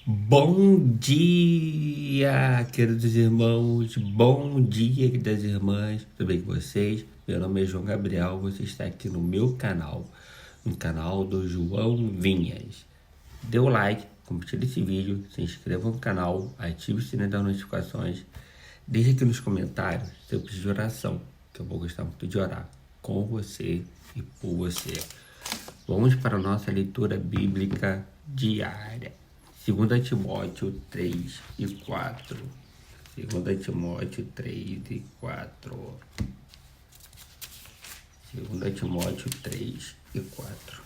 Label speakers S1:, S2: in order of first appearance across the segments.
S1: Bom dia, queridos irmãos. Bom dia, queridas irmãs. Tudo bem com vocês? Meu nome é João Gabriel. Você está aqui no meu canal, no canal do João Vinhas. Dê o like, compartilhe esse vídeo, se inscreva no canal, ative o sininho das notificações. Deixe aqui nos comentários seu pedido de oração, que eu vou gostar muito de orar com você e por você. Vamos para a nossa leitura bíblica diária. 2 Timóteo 3 e 4. 2 Timóteo 3 e 4. 2 Timóteo 3 e 4.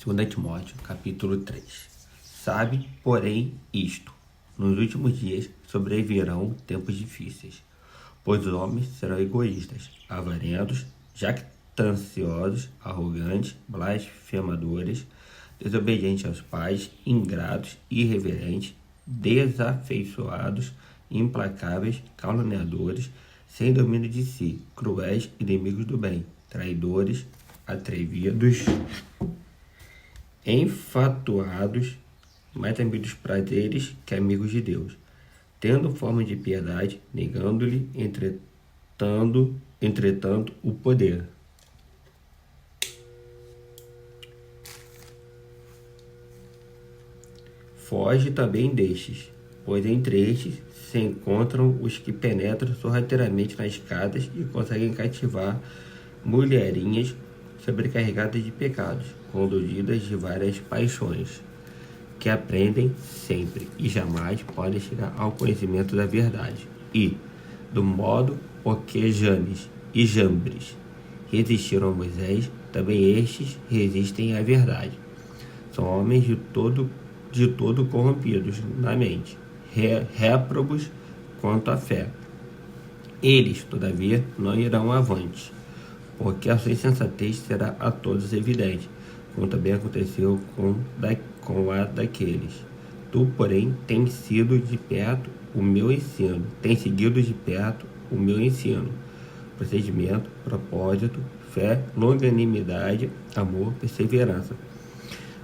S1: 2 Timóteo, capítulo 3. Sabe, porém, isto: nos últimos dias sobrevirão tempos difíceis, pois os homens serão egoístas, avarentos, jactanciosos, arrogantes, blasfemadores, desobedientes aos pais, ingratos, irreverentes, desafeiçoados, implacáveis, caluniadores, sem domínio de si, cruéis, inimigos do bem, traidores, atrevidos, enfatuados, mais amigos dos prazeres que amigos de Deus, tendo forma de piedade, negando-lhe, entretanto, o poder. Foge também destes, pois entre estes se encontram os que penetram sorrateiramente nas casas e conseguem cativar mulherinhas sobrecarregadas de pecados, conduzidas de várias paixões, que aprendem sempre e jamais podem chegar ao conhecimento da verdade. E, do modo o que Janes e Jambres resistiram a Moisés, também estes resistem à verdade. São homens de todo corrompidos na mente, réprobos quanto à fé. Eles, todavia, não irão avante, porque a sua insensatez será a todos evidente, como também aconteceu com a daqueles. Tu, porém, tens seguido de perto o meu ensino, procedimento, propósito, fé, longanimidade, amor, perseverança.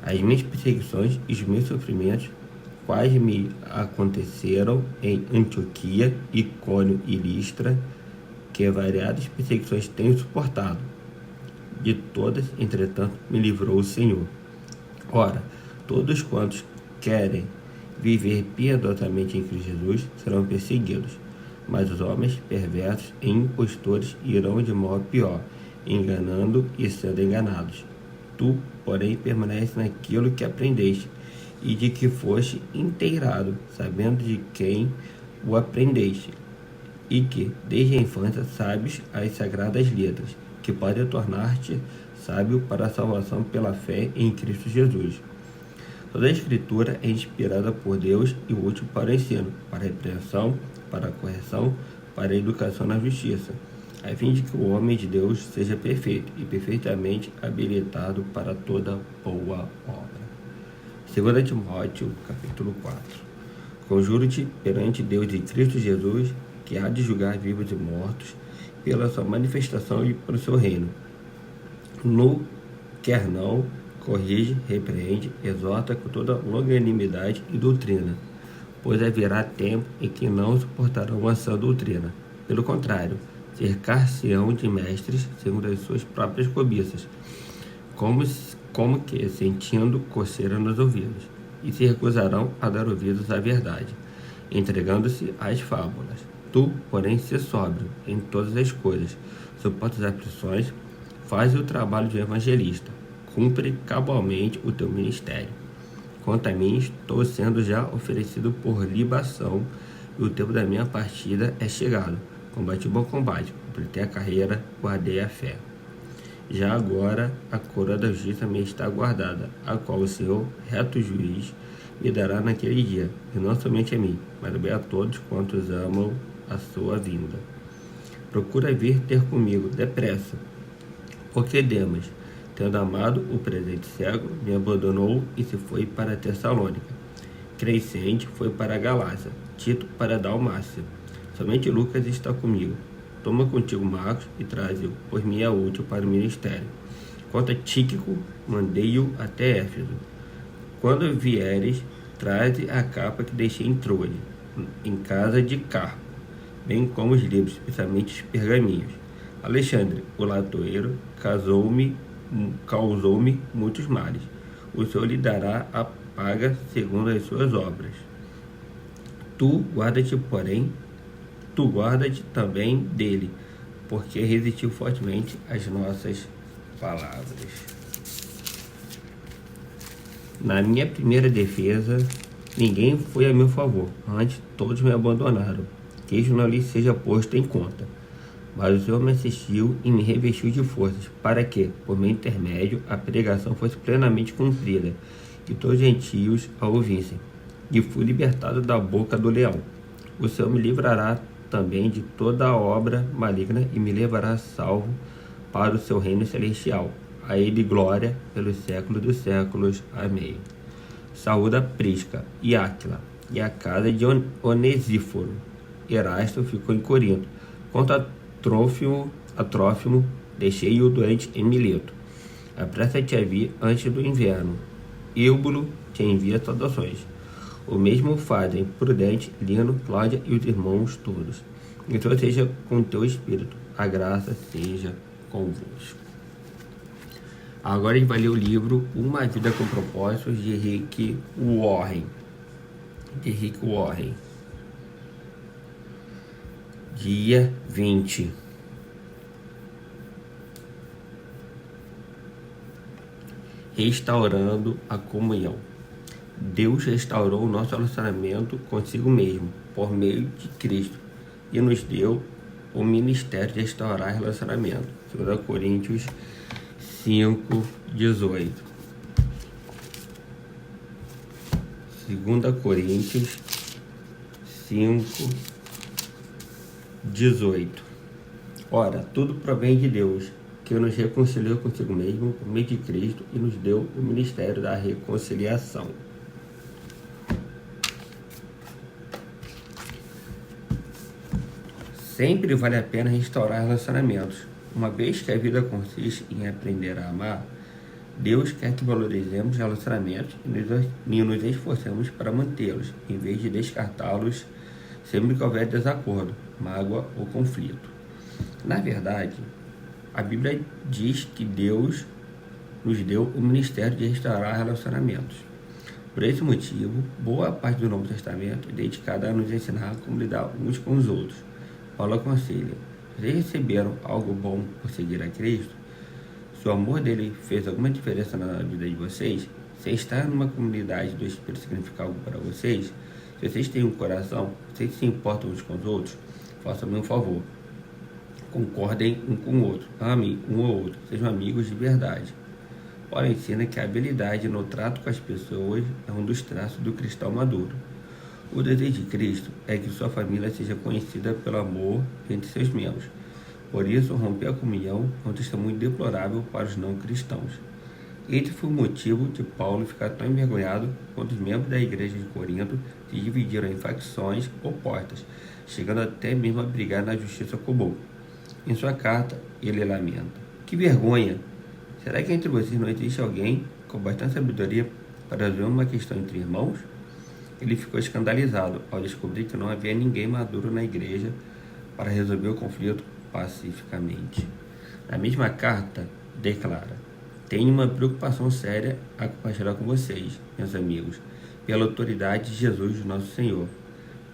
S1: As minhas perseguições e os meus sofrimentos, quais me aconteceram em Antioquia, Icônio e Listra, que variadas perseguições tenho suportado. De todas, entretanto, me livrou o Senhor. Ora, todos quantos querem viver piedosamente em Cristo Jesus serão perseguidos, mas os homens perversos e impostores irão de modo pior, enganando e sendo enganados. Tu, porém, permanece naquilo que aprendeste e de que foste inteirado, sabendo de quem o aprendeste, e que, desde a infância, sabes as sagradas letras, que podem tornar-te sábio para a salvação pela fé em Cristo Jesus. Toda a Escritura é inspirada por Deus e útil para o ensino, para a repreensão, para a correção, para a educação na justiça, a fim de que o homem de Deus seja perfeito e perfeitamente habilitado para toda boa obra. 2 Timóteo, capítulo 4. Conjuro-te perante Deus e Cristo Jesus, que há de julgar vivos e mortos, pela sua manifestação e pelo seu reino. No quer não, corrige, repreende, exorta com toda longanimidade e doutrina, pois haverá tempo em que não suportarão a sã doutrina. Pelo contrário, cercar-se-ão de mestres segundo as suas próprias cobiças, como que sentindo coceira nos ouvidos, e se recusarão a dar ouvidos à verdade, entregando-se às fábulas. Tu, porém, se sóbrio em todas as coisas, suporta as aflições, faz o trabalho de evangelista, cumpre cabalmente o teu ministério. Quanto a mim, estou sendo já oferecido por libação, e o tempo da minha partida é chegado. Combati o bom combate, completei a carreira, guardei a fé. Já agora a coroa da justiça me está guardada, a qual o Senhor, reto juiz, me dará naquele dia, e não somente a mim, mas também a todos quantos amam a sua vinda. Procura vir ter comigo depressa, porque Demas, tendo amado o presente cego, me abandonou e se foi para Tessalônica. Crescente foi para a Galácia, Tito para Dalmácia. Somente Lucas está comigo. Toma contigo Marcos e traze-o, pois me é útil para o ministério. Quanto a Tíquico, mandei-o até Éfeso. Quando vieres, traze a capa que deixei em Troade, em casa de Carpo, bem como os livros, especialmente os pergaminhos. Alexandre, o latoeiro, causou-me muitos males. O Senhor lhe dará a paga segundo as suas obras. Tu guarda-te também dele, porque resistiu fortemente às nossas palavras. Na minha primeira defesa, ninguém foi a meu favor, antes todos me abandonaram, que isso não lhe seja posto em conta. Mas o Senhor me assistiu e me revestiu de forças, para que, por meu intermédio, a pregação fosse plenamente cumprida, e todos os gentios a ouvissem. E fui libertado da boca do leão. O Senhor me livrará também de toda a obra maligna e me levará salvo para o seu reino celestial. A ele glória pelos séculos dos séculos. Amém. Saúda Prisca e Áquila e a casa de Onesíforo. Erasto ficou em Corinto. Quanto a Trófimo, deixei-o doente em Mileto. Apressa-te a vir antes do inverno. Eubulo te envia saudações. O mesmo fazem Prudente, Lino, Cláudia e os irmãos todos. Então seja com teu espírito. A graça seja convosco. Agora a gente vai ler o livro Uma Vida com Propósitos, de Rick Warren. Dia 20. Restaurando a comunhão. Deus restaurou o nosso relacionamento consigo mesmo, por meio de Cristo, e nos deu o ministério de restaurar relacionamento. 2 Coríntios 5:18. 2 Coríntios 5:18. Ora, tudo provém de Deus, que nos reconciliou consigo mesmo por meio de Cristo e nos deu o ministério da reconciliação. Sempre vale a pena restaurar relacionamentos. Uma vez que a vida consiste em aprender a amar, Deus quer que valorizemos relacionamentos e nos esforcemos para mantê-los, em vez de descartá-los sempre que houver desacordo, mágoa ou conflito. Na verdade, a Bíblia diz que Deus nos deu o ministério de restaurar relacionamentos. Por esse motivo, boa parte do Novo Testamento é dedicada a nos ensinar como lidar uns com os outros. Paulo aconselha: vocês receberam algo bom por seguir a Cristo? Se o amor dele fez alguma diferença na vida de vocês, se estar numa comunidade do Espírito significa algo para vocês, se vocês têm um coração, vocês se importam uns com os outros, façam-me um favor. Concordem um com o outro, amem um ao outro, sejam amigos de verdade. Paulo ensina que a habilidade no trato com as pessoas é um dos traços do cristão maduro. O desejo de Cristo é que sua família seja conhecida pelo amor entre seus membros. Por isso, romper a comunhão é um testemunho deplorável para os não cristãos. Esse foi o motivo de Paulo ficar tão envergonhado quando os membros da igreja de Corinto se dividiram em facções opostas, chegando até mesmo a brigar na justiça comum. Em sua carta, ele lamenta: que vergonha! Será que entre vocês não existe alguém com bastante sabedoria para resolver uma questão entre irmãos? Ele ficou escandalizado ao descobrir que não havia ninguém maduro na igreja para resolver o conflito pacificamente. Na mesma carta, declara: tenho uma preocupação séria a compartilhar com vocês, meus amigos, pela autoridade de Jesus, nosso Senhor.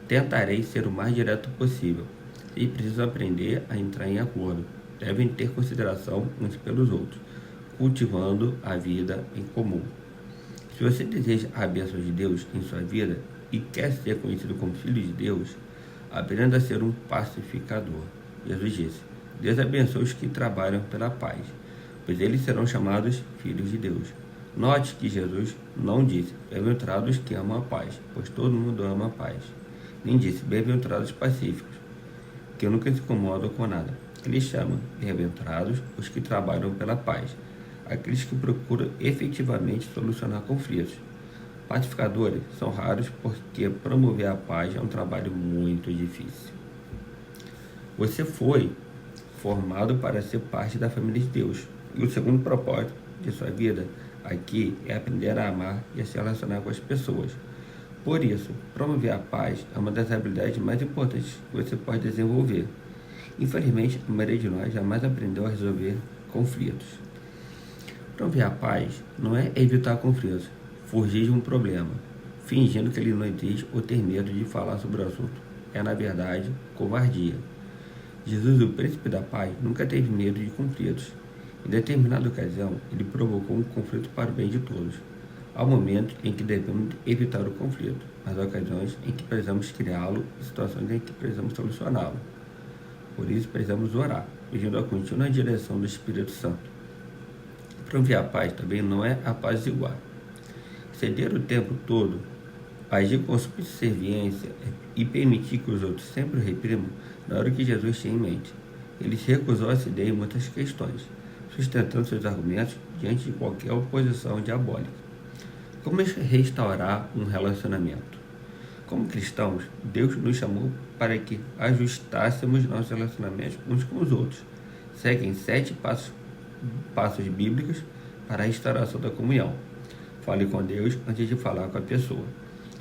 S1: Tentarei ser o mais direto possível. Vocês precisam aprender a entrar em acordo. Devem ter consideração uns pelos outros, cultivando a vida em comum. Se você deseja a bênção de Deus em sua vida e quer ser conhecido como filho de Deus, aprenda a ser um pacificador. Jesus disse: Deus abençoe os que trabalham pela paz, pois eles serão chamados filhos de Deus. Note que Jesus não disse: bem-aventurados que amam a paz, pois todo mundo ama a paz. Nem disse: bem-aventurados pacíficos, que nunca se incomodam com nada. Ele chama bem-aventurados os que trabalham pela paz, aqueles que procuram efetivamente solucionar conflitos. Pacificadores são raros porque promover a paz é um trabalho muito difícil. Você foi formado para ser parte da família de Deus, e o segundo propósito de sua vida aqui é aprender a amar e a se relacionar com as pessoas. Por isso, promover a paz é uma das habilidades mais importantes que você pode desenvolver. Infelizmente, a maioria de nós jamais aprendeu a resolver conflitos. Promover a paz não é evitar conflitos, fugir de um problema, fingindo que ele não existe ou ter medo de falar sobre o assunto. É, na verdade, covardia. Jesus, o príncipe da paz, nunca teve medo de conflitos. Em determinada ocasião, ele provocou um conflito para o bem de todos. Há momentos em que devemos evitar o conflito, mas há ocasiões em que precisamos criá-lo e situações em que precisamos solucioná-lo. Por isso, precisamos orar, pedindo a contínua direção do Espírito Santo. Promover a paz também não é apaziguar. Ceder o tempo todo, agir com subserviência e permitir que os outros sempre o reprimam, não era o que Jesus tinha em mente. Ele se recusou a ceder em muitas questões, sustentando seus argumentos diante de qualquer oposição diabólica. Como restaurar um relacionamento? Como cristãos, Deus nos chamou para que ajustássemos nossos relacionamentos uns com os outros. Seguem 7 passos bíblicos para a restauração da comunhão. Fale com Deus antes de falar com a pessoa.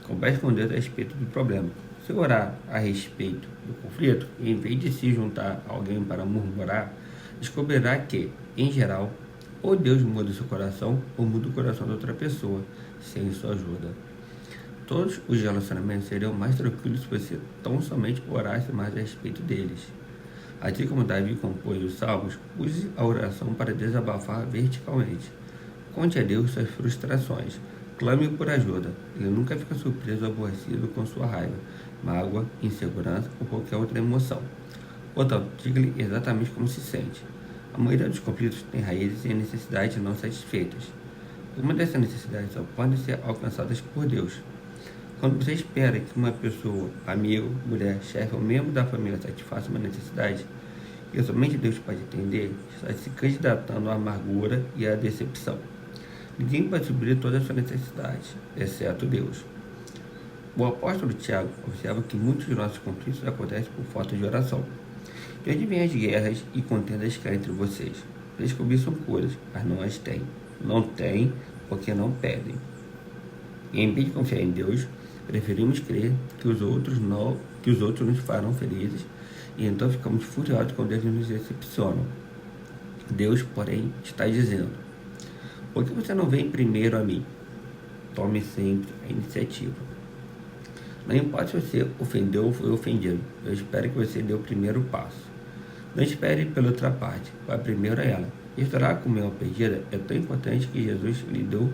S1: Converse com Deus a respeito do problema. Se orar a respeito do conflito, em vez de se juntar a alguém para murmurar, descobrirá que, em geral, ou Deus muda o seu coração ou muda o coração da outra pessoa, sem sua ajuda. Todos os relacionamentos seriam mais tranquilos se você tão somente orasse mais a respeito deles. Assim como Davi compôs os salmos, use a oração para desabafar verticalmente. Conte a Deus suas frustrações. Clame por ajuda. Ele nunca fica surpreso ou aborrecido com sua raiva, mágoa, insegurança ou qualquer outra emoção. Portanto, diga-lhe exatamente como se sente. A maioria dos conflitos tem raízes em necessidades não satisfeitas. Uma dessas necessidades só podem ser alcançadas por Deus. Quando você espera que uma pessoa, amigo, mulher, chefe ou membro da família satisfaça uma necessidade que somente Deus pode atender, está se candidatando à amargura e à decepção. Ninguém pode suprir todas as suas necessidades, exceto Deus. O apóstolo Tiago observa que muitos de nossos conflitos acontecem por falta de oração. De onde vêm as guerras e contendas que há entre vocês? Vocês cobiçam coisas, mas não as têm. Não têm porque não pedem. E em vez de confiar em Deus, preferimos crer que os outros nos farão felizes e então ficamos furiosos quando eles nos decepcionam. Deus, porém, está dizendo: por que você não vem primeiro a mim? Tome sempre a iniciativa. Não importa se você ofendeu ou foi ofendido, eu espero que você dê o primeiro passo. Não espere pela outra parte, vá primeiro a ela. Restaurar a comunhão perdida é tão importante que Jesus lhe deu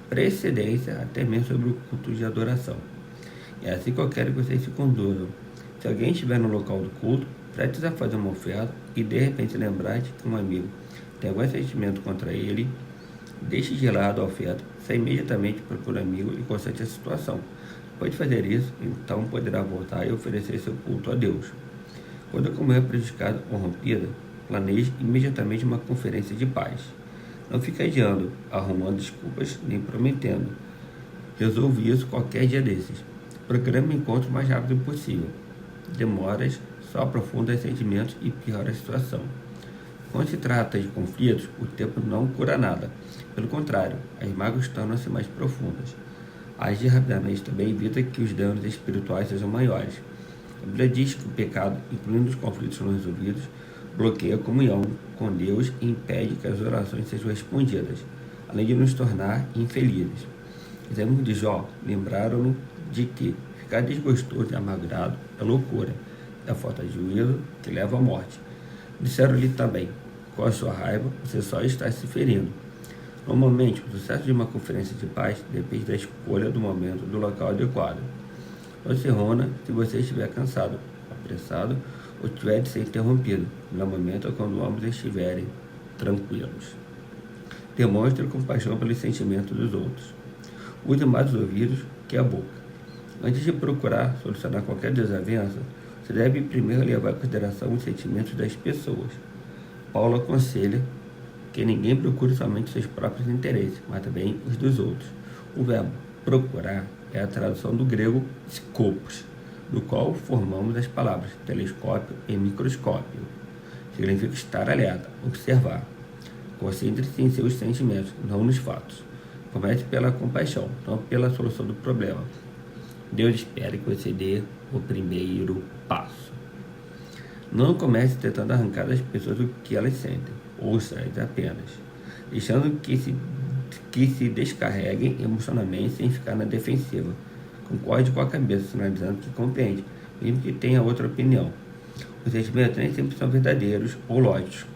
S1: precedência até mesmo sobre o culto de adoração. É assim que eu quero que vocês se conduzam. Se alguém estiver no local do culto, prestes a fazer uma oferta e de repente lembrar de que um amigo tem algum sentimento contra ele, deixe de lado a oferta, saia imediatamente procure um amigo e conserte a situação. Depois de fazer isso, então poderá voltar e oferecer seu culto a Deus. Quando a comunhão é prejudicada ou rompida, planeje imediatamente uma conferência de paz. Não fique adiando, arrumando desculpas, nem prometendo. Resolve isso qualquer dia desses. Programe o encontro o mais rápido possível. Demoras só aprofundam os sentimentos e piora a situação. Quando se trata de conflitos, o tempo não cura nada. Pelo contrário, as mágoas tornam-se mais profundas. Agir rapidamente também evita que os danos espirituais sejam maiores. A Bíblia diz que o pecado, incluindo os conflitos não resolvidos, bloqueia a comunhão com Deus e impede que as orações sejam respondidas, além de nos tornar infelizes. Os amigos de Jó lembraram-no de que ficar desgostoso e amargurado é loucura, é falta de juízo que leva à morte. Disseram-lhe também: com a sua raiva você só está se ferindo. Normalmente, o sucesso de uma conferência de paz depende da escolha do momento do local adequado. Não se ronda se você estiver cansado, apressado ou tiver de ser interrompido. No momento é quando ambos estiverem tranquilos. Demonstre compaixão pelos sentimentos dos outros. Use mais os ouvidos que a boca. Antes de procurar solucionar qualquer desavença, você deve primeiro levar em consideração os sentimentos das pessoas. Paulo aconselha que ninguém procure somente seus próprios interesses, mas também os dos outros. O verbo procurar é a tradução do grego skopos, do qual formamos as palavras telescópio e microscópio. Significa estar alerta, observar. Concentre-se em seus sentimentos, não nos fatos. Comece pela compaixão, não pela solução do problema. Deus espera que você dê o primeiro passo. Não comece tentando arrancar das pessoas o que elas sentem. Ouça-as apenas, deixando que se descarreguem emocionalmente sem ficar na defensiva. Concorde com a cabeça, sinalizando que compreende, mesmo que tenha outra opinião. Os sentimentos nem sempre são verdadeiros ou lógicos.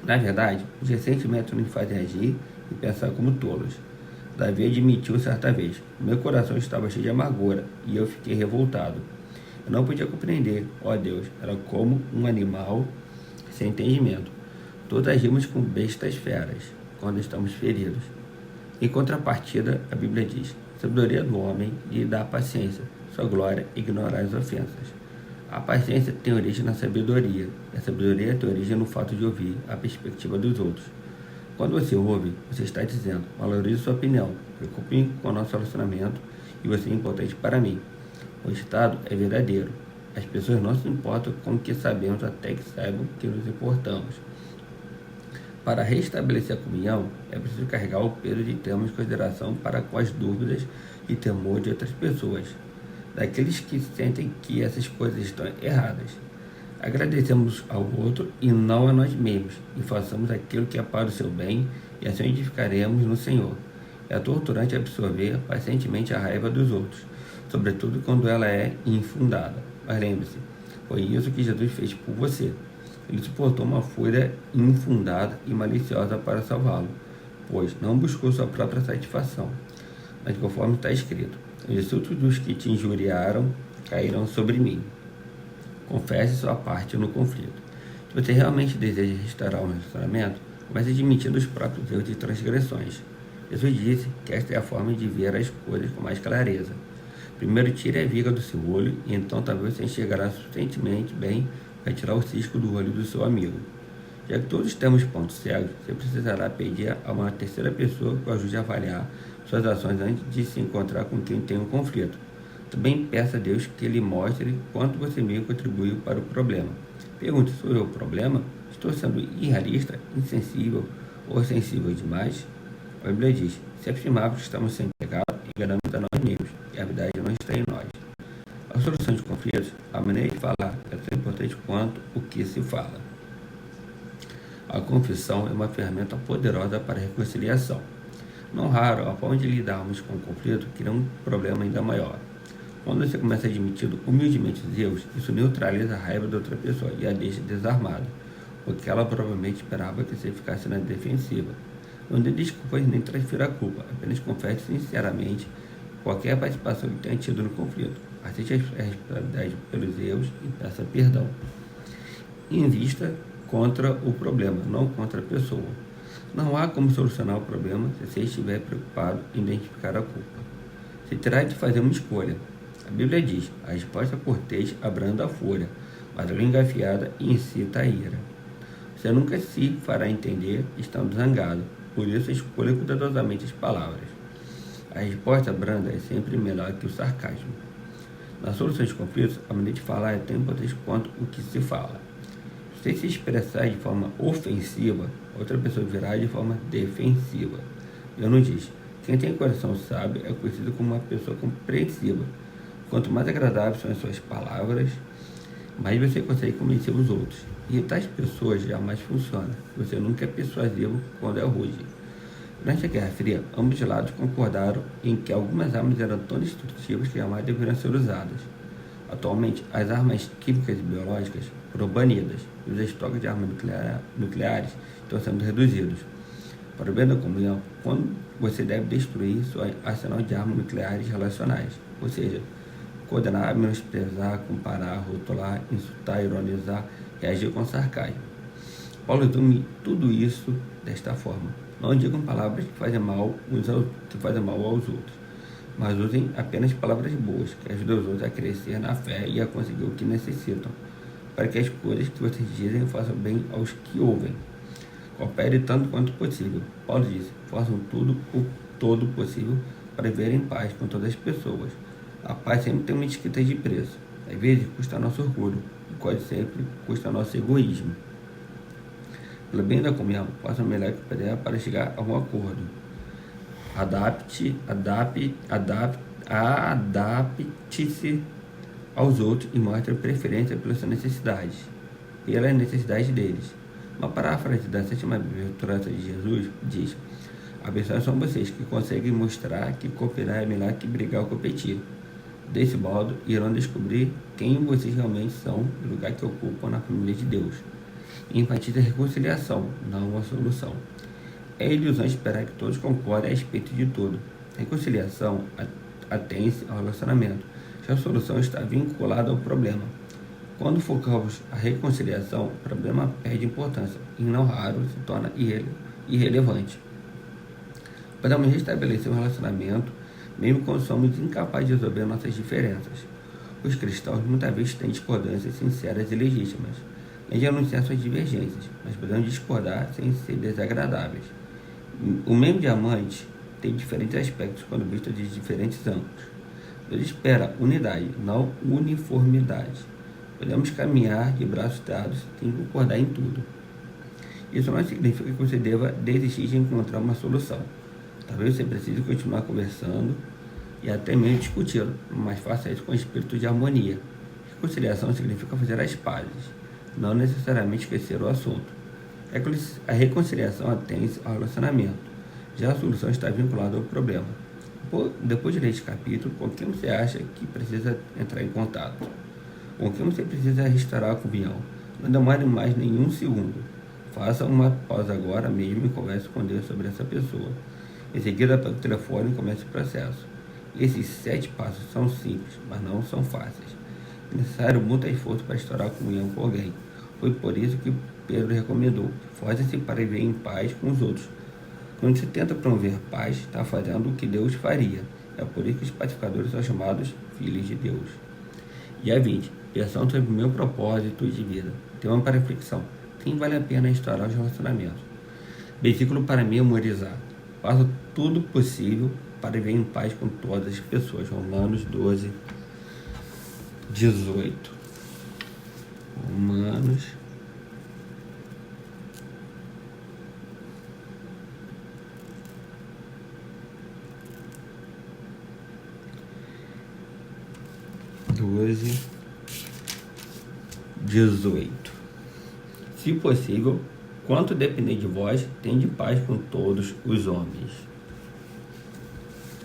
S1: Na verdade, os sentimentos nos fazem agir e pensar como tolos. Davi admitiu certa vez: meu coração estava cheio de amargura e eu fiquei revoltado. Eu não podia compreender, ó Deus, era como um animal sem entendimento. Todos agimos com bestas feras quando estamos feridos. Em contrapartida, a Bíblia diz: sabedoria do homem lhe dá paciência, sua glória ignorar as ofensas. A paciência tem origem na sabedoria, e a sabedoria tem origem no fato de ouvir a perspectiva dos outros. Quando você ouve, você está dizendo: valorize sua opinião, preocupe com o nosso relacionamento e você é importante para mim. O estado é verdadeiro. As pessoas não se importam com o que sabemos até que saibam que nos importamos. Para restabelecer a comunhão, é preciso carregar o peso de termos consideração para com as dúvidas e temor de outras pessoas, daqueles que sentem que essas coisas estão erradas. Agradecemos ao outro e não a nós mesmos, e façamos aquilo que é para o seu bem, e assim edificaremos no Senhor. É torturante absorver pacientemente a raiva dos outros, sobretudo quando ela é infundada. Mas lembre-se, foi isso que Jesus fez por você. Ele suportou uma fúria infundada e maliciosa para salvá-lo, pois não buscou sua própria satisfação, mas conforme está escrito: os insultos dos que te injuriaram cairão sobre mim. Confesse sua parte no conflito. Se você realmente deseja restaurar um relacionamento, comece admitindo os próprios erros e transgressões. Jesus disse que esta é a forma de ver as coisas com mais clareza. Primeiro tire a viga do seu olho e então talvez você enxergará suficientemente bem para tirar o cisco do olho do seu amigo. Já que todos temos pontos cegos, você precisará pedir a uma terceira pessoa que o ajude a avaliar suas ações antes de se encontrar com quem tem um conflito. Também peça a Deus que lhe mostre quanto você mesmo contribuiu para o problema. Pergunte: sou eu o problema? Estou sendo irrealista, insensível ou sensível demais? A Bíblia diz: se afirmarmos que estamos sem pecado, enganamos a nós mesmos, e a verdade não está em nós. A solução de conflitos, a maneira de falar, é tão importante quanto o que se fala. A confissão é uma ferramenta poderosa para a reconciliação. Não raro, a forma de lidarmos com o conflito cria um problema ainda maior. Quando você começa admitindo humildemente os erros, isso neutraliza a raiva da outra pessoa e a deixa desarmada, porque ela provavelmente esperava que você ficasse na defensiva. Não dê desculpas nem transfira a culpa, apenas confesse sinceramente qualquer participação que tenha tido no conflito. Aceite a responsabilidade pelos erros e peça perdão. Invista contra o problema, não contra a pessoa. Não há como solucionar o problema se você estiver preocupado em identificar a culpa. Você terá de fazer uma escolha. A Bíblia diz: a resposta cortês abranda a fúria, mas a língua afiada incita a ira. Você nunca se fará entender estando zangado, por isso escolha cuidadosamente as palavras. A resposta branda é sempre melhor que o sarcasmo. Na solução de conflitos, a maneira de falar é tão importante quanto o que se fala. Se você se expressar de forma ofensiva, outra pessoa virá de forma defensiva. Eu não diz: quem tem coração sábio é conhecido como uma pessoa compreensiva. Quanto mais agradáveis são as suas palavras, mais você consegue convencer os outros. E tais pessoas jamais funcionam. Você nunca é persuasivo quando é rude. Durante a Guerra Fria, ambos lados concordaram em que algumas armas eram tão destrutivas que jamais deveriam ser usadas. Atualmente, as armas químicas e biológicas foram banidas e os estoques de armas nucleares estão sendo reduzidos. Para o bem da comunhão, quando você deve destruir seu arsenal de armas nucleares relacionais, ou seja, condenar, menosprezar, comparar, rotular, insultar, ironizar, reagir com sarcasmo. Paulo resume tudo isso desta forma: não digam palavras que fazem mal aos outros, mas usem apenas palavras boas, que ajudem os outros a crescer na fé e a conseguir o que necessitam, para que as coisas que vocês dizem façam bem aos que ouvem. Coopere tanto quanto possível. Paulo disse: façam todo possível para viver em paz com todas as pessoas. A paz sempre tem uma etiqueta de preço. Às vezes custa nosso orgulho, e quase sempre custa nosso egoísmo. Pelo bem da comunhão, faça o melhor que puder para chegar a um acordo. Adapte-se aos outros e mostre preferência pelas suas necessidades, pelas necessidades deles. Uma paráfrase da sétima bem-aventurança de Jesus diz: abençoados são vocês que conseguem mostrar que cooperar é melhor que brigar ou competir. Desse modo, irão descobrir quem vocês realmente são e o lugar que ocupam na família de Deus. Enfatiza a reconciliação, não a solução. É ilusão esperar que todos concordem a respeito de tudo. A reconciliação atém-se ao relacionamento, já a solução está vinculada ao problema. Quando focamos a reconciliação, o problema perde importância e, não raro, se torna irrelevante. Podemos restabelecer um relacionamento mesmo quando somos incapazes de resolver nossas diferenças. Os cristãos muitas vezes têm discordâncias sinceras e legítimas, e de anunciar suas divergências, mas podemos discordar sem ser desagradáveis. O mesmo diamante tem diferentes aspectos quando visto de diferentes ângulos. Deus espera unidade, não uniformidade. Podemos caminhar de braços dados sem concordar em tudo. Isso não significa que você deva desistir de encontrar uma solução. Talvez você precise continuar conversando e até mesmo discutindo, mas faça isso com espírito de harmonia. Reconciliação significa fazer as pazes, não necessariamente esquecer o assunto. A reconciliação atende ao relacionamento, já a solução está vinculada ao problema. Depois de ler este capítulo, com quem você acha que precisa entrar em contato? Com quem você precisa restaurar a comunhão? Não demore mais nenhum segundo. Faça uma pausa agora mesmo e converse com Deus sobre essa pessoa. Em seguida, pega o telefone e comece o processo. Esses 7 passos são simples, mas não são fáceis. É necessário muito esforço para restaurar a comunhão com alguém. Foi por isso que Pedro recomendou: force-se para viver em paz com os outros. Quando se tenta promover paz, está fazendo o que Deus faria. É por isso que os pacificadores são chamados filhos de Deus. Dia 20. Pensão sobre o meu propósito de vida. Tema para reflexão: quem vale a pena restaurar os relacionamentos? Versículo para memorizar: faça tudo possível para viver em paz com todas as pessoas. Romanos 12, 18. Romanos 12, 18. Se possível, quanto depender de vós, tende paz com todos os homens.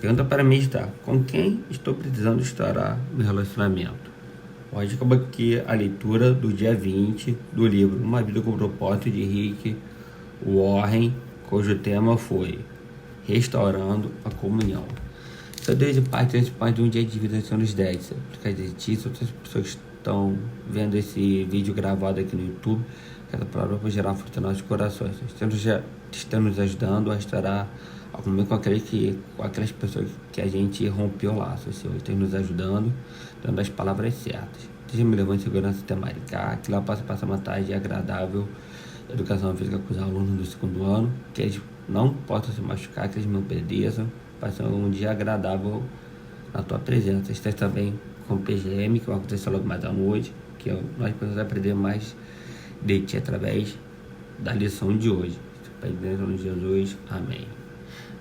S1: Pergunta para meditar: com quem estou precisando restaurar meu relacionamento? Hoje acaba aqui a leitura do dia 20 do livro Uma Vida com Propósito, de Rick Warren, cujo tema foi Restaurando a Comunhão. Sou Deus de Paz, participante de um dia de vida sem os 10. Por causa disso, outras pessoas que estão vendo esse vídeo gravado aqui no YouTube, que essa palavra vai gerar fruto nos nossos corações. Estão nos ajudando a restaurar a comunhão com aquelas pessoas que a gente rompeu laços. O Senhor está nos ajudando, dando as palavras certas. Esteja me levando em segurança até Maricá, que lá possa passar uma tarde agradável, educação física com os alunos do 2º ano, que eles não possam se machucar, que eles me obedeçam, passar um dia agradável na tua presença. Esteja também com o PGM, que vai acontecer logo mais à noite, que nós podemos aprender mais de ti através da lição de hoje. Pai, em nome de Jesus, amém.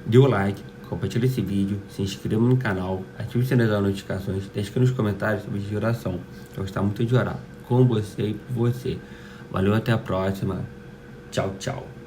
S1: Dê o like, compartilhe esse vídeo, se inscreva no canal, ative o sininho das notificações, deixe aqui nos comentários sobre de oração. Eu gosto muito de orar com você e por você. Valeu, até a próxima. Tchau, tchau.